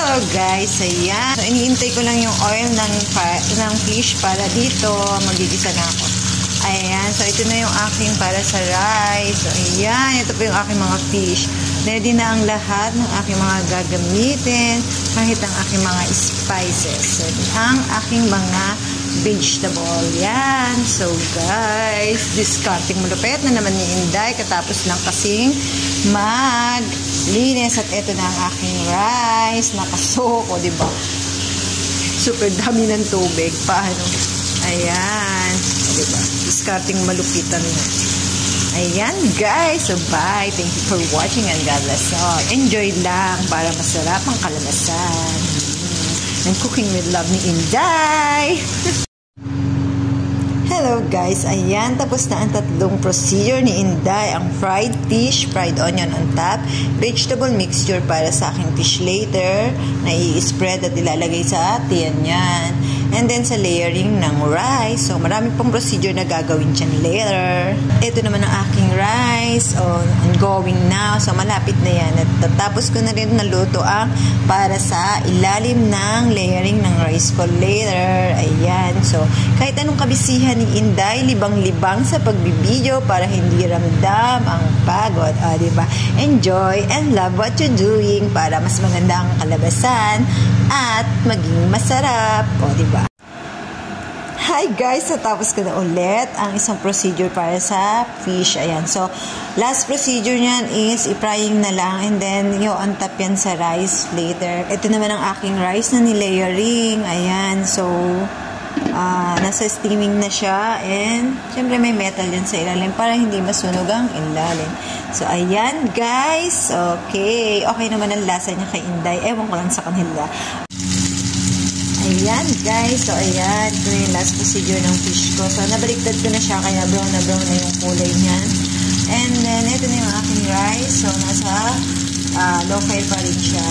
Hello guys, ayan. So, iniintay ko lang yung oil ng fish para dito. Magigisa na ako. Ayan, so ito na yung aking para sa rice. So, ayan, ito po yung aking mga fish. Ready na ang lahat ng aking mga gagamitin, kahit ang aking mga spices. So, ang aking mga vegetable. Yan. So, guys, discarding malupit na naman ni Inday. Katapos lang kasing maglinis. At ito na ang aking rice. Nakasoko, diba? Super dami ng tubig. Paano? Ayan. Diba? Discarding malupitan na. Ayan, guys. So, bye. Thank you for watching and God bless all. Enjoy lang para masarap ang kalamasan. And cooking with love ni Inday. Hello guys, ayan, tapos na ang tatlong procedure ni Inday. Ang fried fish, fried onion on top, vegetable mixture para sa aking fish later, na i-spread at ilalagay sa atin, yan. And then sa layering ng rice, so marami pong procedure na gagawin dyan later. Ito naman ang aking rice, ongoing now, so malapit na yan. At tapos ko na rin naluto ang para sa ilalim ng layering ng rice ko later. Ayan, so kahit anong kabisihan ni Inday, libang-libang sa pagbibideo para hindi ramdam ang pagod. Diba? Enjoy and love what you're doing para mas maganda ang kalabasan at maging masarap. Diba? Hi guys! So, tapos ko na ulit ang isang procedure para sa fish. Ayan. So, last procedure niyan is i-frying na lang and then on top yan sa rice later. Ito naman ang aking rice na nilayering. Ayan. So, nasa steaming na siya and syempre may metal yan sa ilalim para hindi masunog ang ilalim. So, ayan guys. Okay. Okay naman ang lasa niya kay Inday. Ewan ko lang sa kanila. Ayan guys, so ayan, ito na yung last procedure ng fish ko. So nabaliktad ko na siya, kaya brown na yung kulay niyan. And then ito na yung aking rice. So nasa low fire pa rin siya.